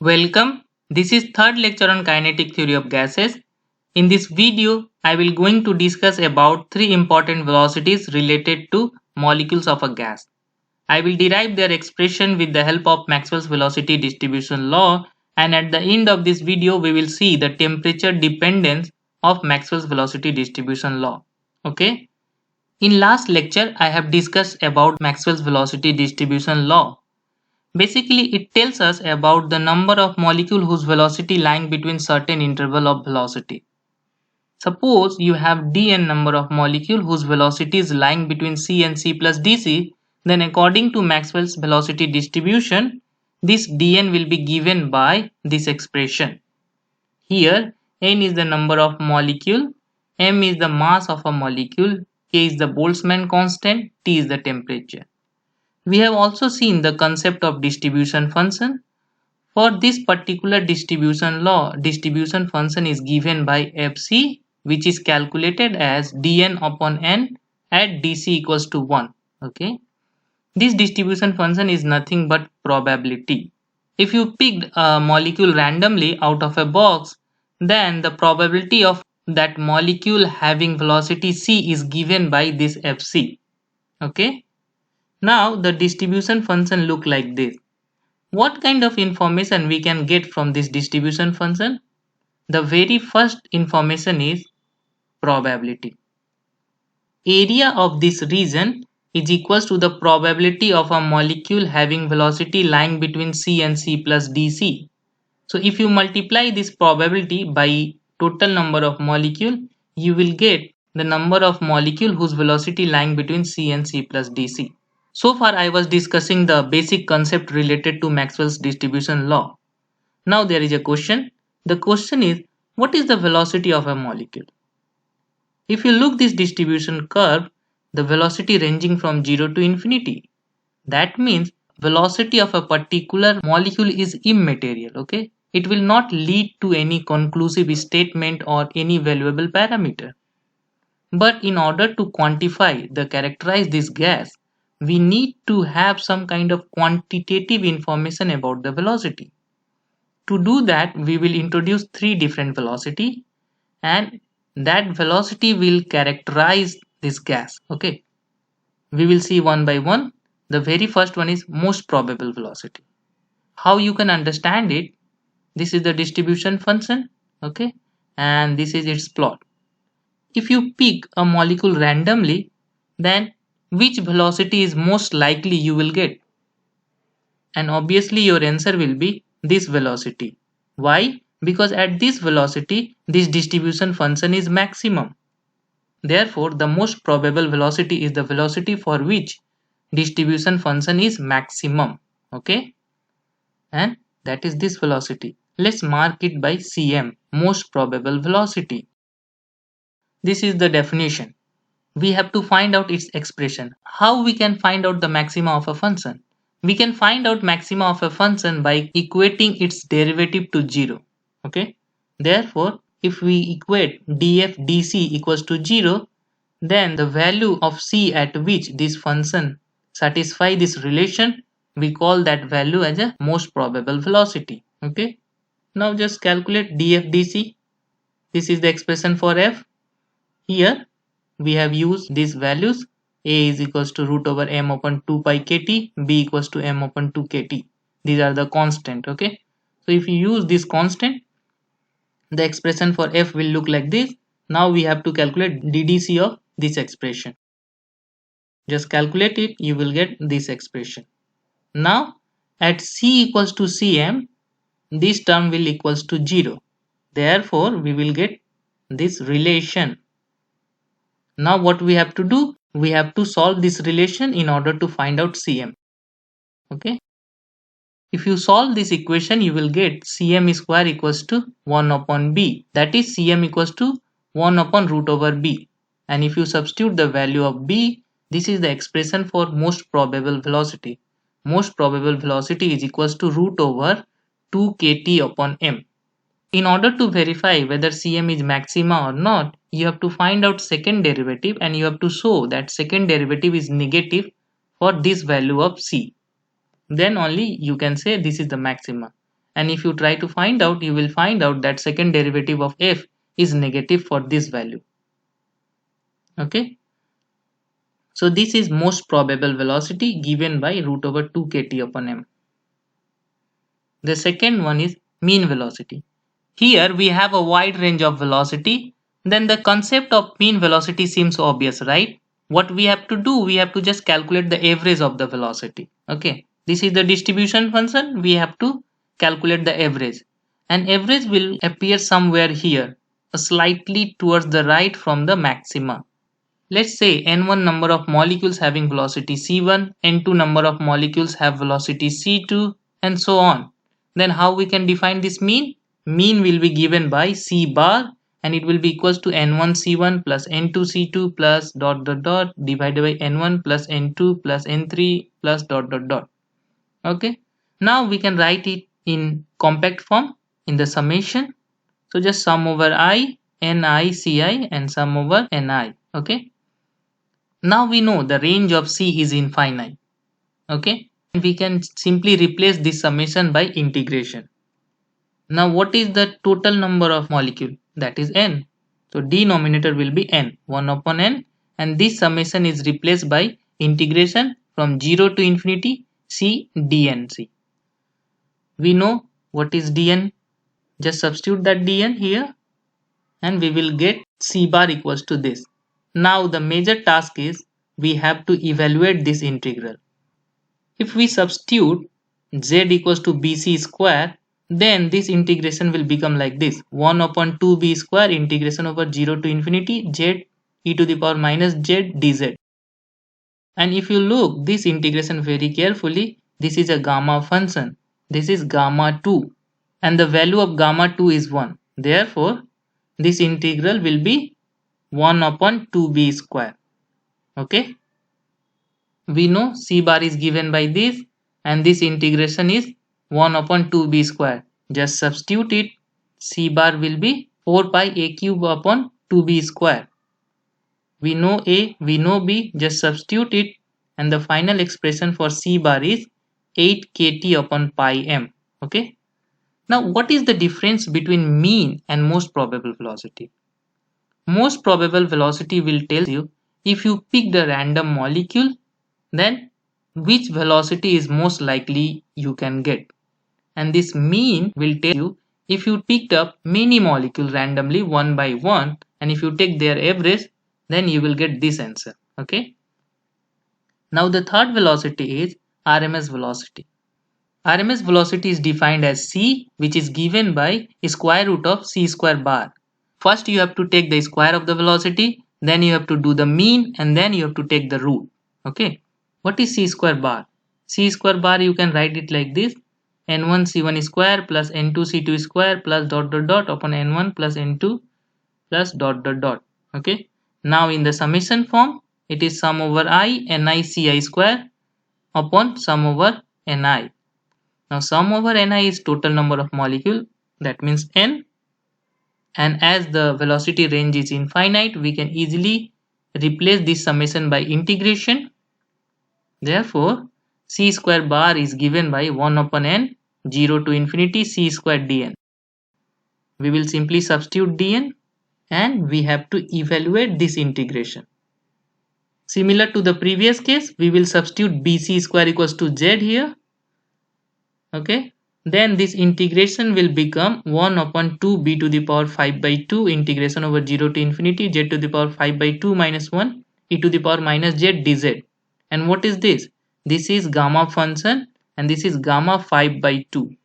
Welcome. This is third lecture on kinetic theory of gases. In this video, I will going to discuss about three important velocities related to molecules of a gas. I will derive their expression with the help of Maxwell's velocity distribution law, and at the end of this video we will see the temperature dependence of Maxwell's velocity distribution law. Okay? In last lecture I have discussed about Maxwell's velocity distribution law. Basically, it tells us about the number of molecules whose velocity lying between certain interval of velocity. Suppose you have dn number of molecules whose velocity is lying between c and c plus dc, then according to Maxwell's velocity distribution, this dn will be given by this expression. Here, n is the number of molecule, m is the mass of a molecule, k is the Boltzmann constant, T is the temperature. We have also seen the concept of distribution function. For this particular distribution law, distribution function is given by Fc, which is calculated as dn upon n at dc equals to 1. Okay. This distribution function is nothing but probability. If you picked a molecule randomly out of a box, then the probability of that molecule having velocity c is given by this Fc. Okay. Now the distribution function look like this. What kind of information we can get from this distribution function? The very first information is probability. Area of this region is equals to the probability of a molecule having velocity lying between c and c plus dc. So if you multiply this probability by total number of molecule, you will get the number of molecule whose velocity lying between c and c plus dc. So far I was discussing the basic concept related to Maxwell's distribution law. Now there is a question. The question is, what is the velocity of a molecule? If you look this distribution curve, the velocity ranging from 0 to infinity. That means velocity of a particular molecule is immaterial. Okay? It will not lead to any conclusive statement or any valuable parameter. But in order to characterize this gas, we need to have some kind of quantitative information about the velocity. To do that, we will introduce three different velocity, and that velocity will characterize this gas. Okay, we will see one by one. The very first one is most probable velocity. How you can understand it? This is the distribution function. Okay, and this is its plot. If you pick a molecule randomly, then which velocity is most likely you will get? And obviously your answer will be this velocity. Why? Because at this velocity, this distribution function is maximum. Therefore, the most probable velocity is the velocity for which distribution function is maximum. Okay? And that is this velocity. Let's mark it by Cm, most probable velocity. This is the definition. We have to find out its expression. How we can find out the maxima of a function? We can find out maxima of a function by equating its derivative to 0. Okay. Therefore, if we equate df dc equals to 0, then the value of c at which this function satisfies this relation, we call that value as a most probable velocity. Okay. Now just calculate df dc. This is the expression for f. Here we have used these values. A is equals to root over m upon 2 pi kt, b equals to m upon 2 kt. These are the constant. Okay, so if you use this constant, the expression for f will look like this. Now we have to calculate ddc of this expression. Just calculate it, you will get this expression. Now at c equals to cm, this term will equals to 0. Therefore we will get this relation. Now what we have to do? We have to solve this relation in order to find out Cm. Okay. If you solve this equation, you will get Cm square equals to 1 upon b. That is Cm equals to 1 upon root over b. And if you substitute the value of b, this is the expression for most probable velocity. Most probable velocity is equals to root over 2 kt upon m. In order to verify whether Cm is maxima or not, you have to find out second derivative and you have to show that second derivative is negative for this value of c. Then only you can say this is the maxima. and if you try to find out, you will find out that second derivative of f is negative for this value. Okay, so this is most probable velocity given by root over 2 kt upon m. The second one is mean velocity. Here we have a wide range of velocity. Then the concept of mean velocity seems obvious, right? What we have to do, we have to just calculate the average of the velocity. Okay, this is the distribution function. We have to calculate the average, and average will appear somewhere here, slightly towards the right from the maxima. Let's say n1 number of molecules having velocity c1, n2 number of molecules have velocity c2, and so on. Then how we can define this mean? Mean will be given by c bar, and it will be equals to n1 c1 plus n2 c2 plus dot dot dot divided by n1 plus n2 plus n3 plus dot dot dot. Okay, now we can write it in compact form in the summation. So just sum over I, ni, ci, and sum over ni. Okay, now we know the range of C is infinite. Okay, we can simply replace this summation by integration. Now what is the total number of molecule? That is n. So denominator will be n, 1 upon n, and this summation is replaced by integration from 0 to infinity C dnc. We know what is dn. Just substitute that dn here, and we will get C bar equals to this. Now the major task is we have to evaluate this integral. If we substitute z equals to bc square, then this integration will become like this: 1 upon 2b square integration over 0 to infinity z e to the power minus z dz. And if you look this integration very carefully, this is a gamma function. This is gamma 2, and the value of gamma 2 is 1. Therefore, this integral will be 1 upon 2b square. Okay, we know c bar is given by this, and this integration is 1 upon 2b square. Just substitute it. C bar will be 4 pi a cube upon 2b square. We know a, we know b, just substitute it, and the final expression for c bar is 8 kt upon pi m. Okay, now what is the difference between mean and most probable velocity? Most probable velocity will tell you if you pick the random molecule, then which velocity is most likely you can get. And this mean will tell you if you picked up many molecules randomly one by one, and if you take their average, then you will get this answer. Okay, now the third velocity is RMS velocity. RMS velocity is defined as c, which is given by square root of c square bar. First you have to take the square of the velocity, then you have to do the mean, and then you have to take the root. Okay, what is c square bar? C square bar, you can write it like this: n1 c1 square plus n2 c2 square plus dot dot dot upon n1 plus n2 plus dot dot dot. Okay, now in the summation form, it is sum over I ni ci square upon sum over ni. Now sum over ni is total number of molecule, that means n, and as the velocity range is infinite, we can easily replace this summation by integration. Therefore, c square bar is given by 1 upon n, 0 to infinity c square dn. We will simply substitute dn, and we have to evaluate this integration. Similar to the previous case, we will substitute bc square equals to z here. Okay, then this integration will become 1 upon 2b to the power 5 by 2 integration over 0 to infinity z to the power 5 by 2 minus 1 e to the power minus z dz. And what is this? This is gamma function, and this is gamma 5 by 2.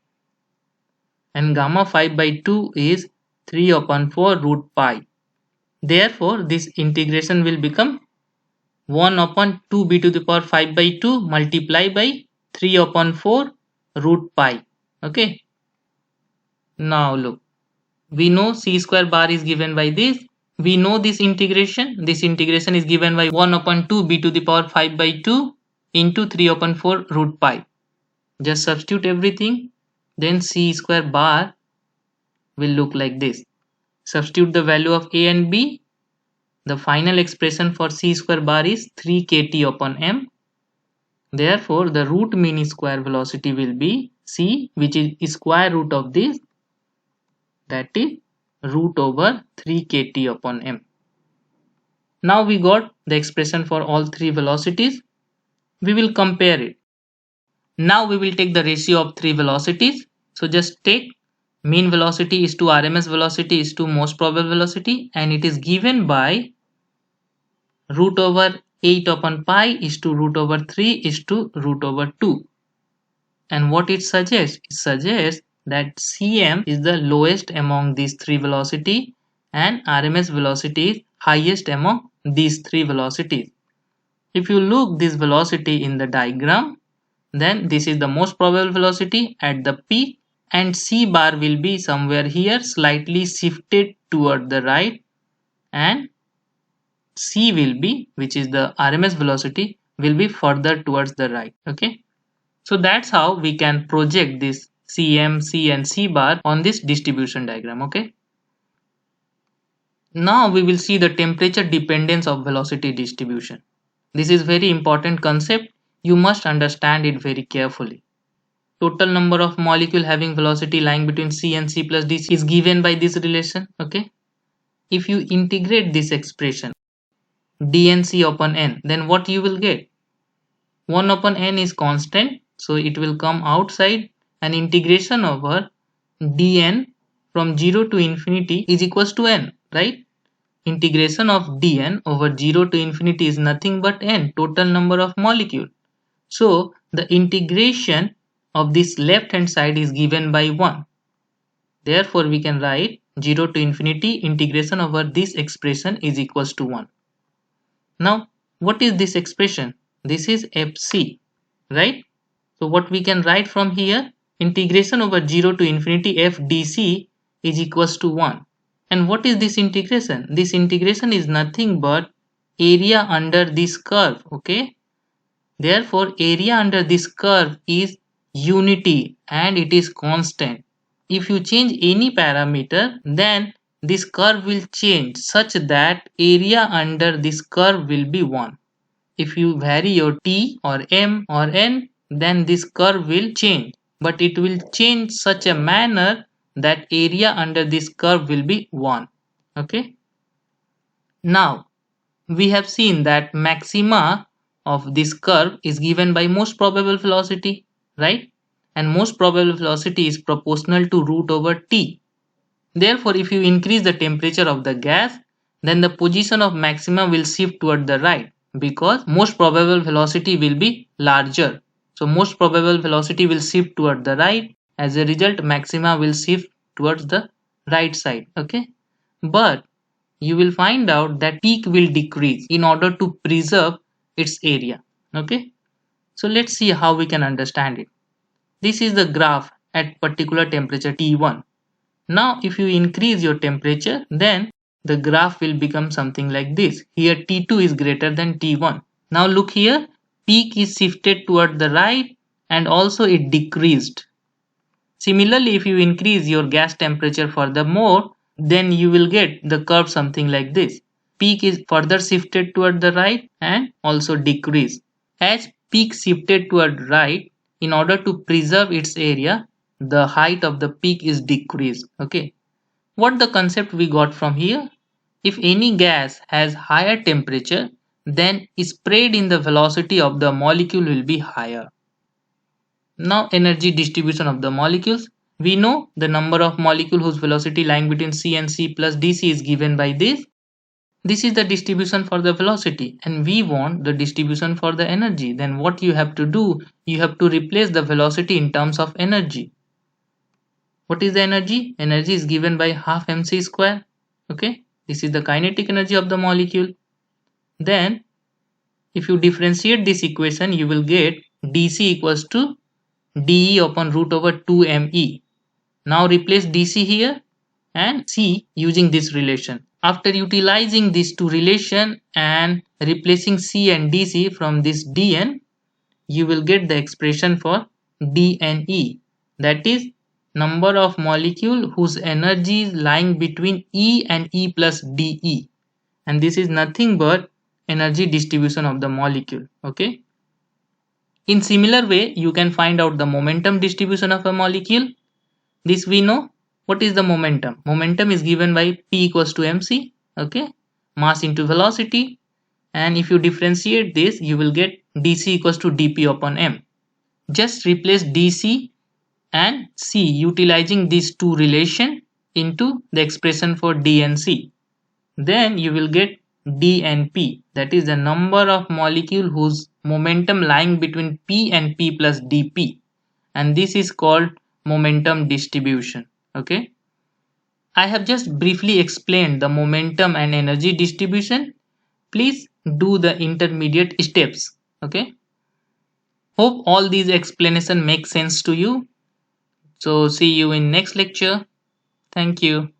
And gamma 5 by 2 is 3 upon 4 root pi. Therefore, this integration will become 1 upon 2b to the power 5 by 2 multiplied by 3 upon 4 root pi. Okay, now look, we know c square bar is given by this. We know this integration is given by 1 upon 2b to the power 5 by 2 into 3 upon 4 root pi. Just substitute everything, then c square bar will look like this. Substitute the value of a and b. The final expression for c square bar is 3 kt upon m. Therefore, the root mean square velocity will be c, which is square root of this, that is root over 3 kt upon m. Now we got the expression for all three velocities. We will compare it. Now we will take the ratio of three velocities. So just take mean velocity is to RMS velocity is to most probable velocity, and it is given by root over 8 upon pi is to root over 3 is to root over 2. And what it suggests? It suggests that Cm is the lowest among these three velocities and RMS velocity is highest among these three velocities. If you look this velocity in the diagram, then this is the most probable velocity at the peak, and C bar will be somewhere here slightly shifted toward the right, and C will be, which is the RMS velocity, will be further towards the right. Okay. So that's how we can project this Cm, C and C bar on this distribution diagram. Okay. Now we will see the temperature dependence of velocity distribution. This is very important concept. You must understand it very carefully. Total number of molecule having velocity lying between C and C plus D is given by this relation. Okay. If you integrate this expression dnc upon n, then what you will get? 1 upon n is constant, so it will come outside, and integration over dn from 0 to infinity is equals to n, right? Integration of dn over 0 to infinity is nothing but n, total number of molecule. So the integration of this left hand side is given by 1. Therefore we can write 0 to infinity integration over this expression is equals to 1. Now what is this expression? This is fc, right? So what we can write from here, integration over 0 to infinity f dc is equals to 1. And what is this integration? This integration is nothing but area under this curve. Okay. Therefore area under this curve is unity and it is constant. If you change any parameter, then this curve will change such that area under this curve will be 1. If you vary your t or m or n, then this curve will change, but it will change such a manner that area under this curve will be 1. Okay. Now we have seen that maxima of this curve is given by most probable velocity, right? And most probable velocity is proportional to root over t. Therefore, if you increase the temperature of the gas, then the position of maxima will shift toward the right, because most probable velocity will be larger. So most probable velocity will shift toward the right. As a result, maxima will shift towards the right side. Okay. But you will find out that peak will decrease in order to preserve its area. Okay. So let's see how we can understand it. This is the graph at particular temperature T1. Now if you increase your temperature, then the graph will become something like this. Here T2 is greater than T1. Now look here, peak is shifted toward the right and also it decreased. Similarly, if you increase your gas temperature furthermore, then you will get the curve something like this. Peak is further shifted toward the right and also decrease. As peak shifted toward right, in order to preserve its area, the height of the peak is decreased. Okay. What the concept we got from here? If any gas has higher temperature, then spread in the velocity of the molecule will be higher. Now energy distribution of the molecules. We know the number of molecule whose velocity lying between C and C plus dc is given by this. This is the distribution for the velocity, and we want the distribution for the energy. Then what you have to do? You have to replace the velocity in terms of energy. What is the energy? Energy is given by half mc square. Okay, this is the kinetic energy of the molecule. Then if you differentiate this equation, you will get dc equals to dE upon root over 2me. Now replace dc here and c using this relation. After utilizing these two relation and replacing c and dc from this dn, you will get the expression for dne, that is number of molecule whose energy is lying between E and E plus dE, and this is nothing but energy distribution of the molecule. Okay. In similar way, you can find out the momentum distribution of a molecule. This we know. What is the momentum? Momentum is given by P equals to mc, okay, mass into velocity, and if you differentiate this, you will get dc equals to dp upon m. Just replace dc and c utilizing these two relation into the expression for d and c. Then you will get d and p, that is the number of molecule whose momentum lying between p and p plus dp, and this is called momentum distribution. Okay, I have just briefly explained the momentum and energy distribution. Please do the intermediate steps. Okay, hope all these explanation make sense to you. So see you in next lecture. Thank you.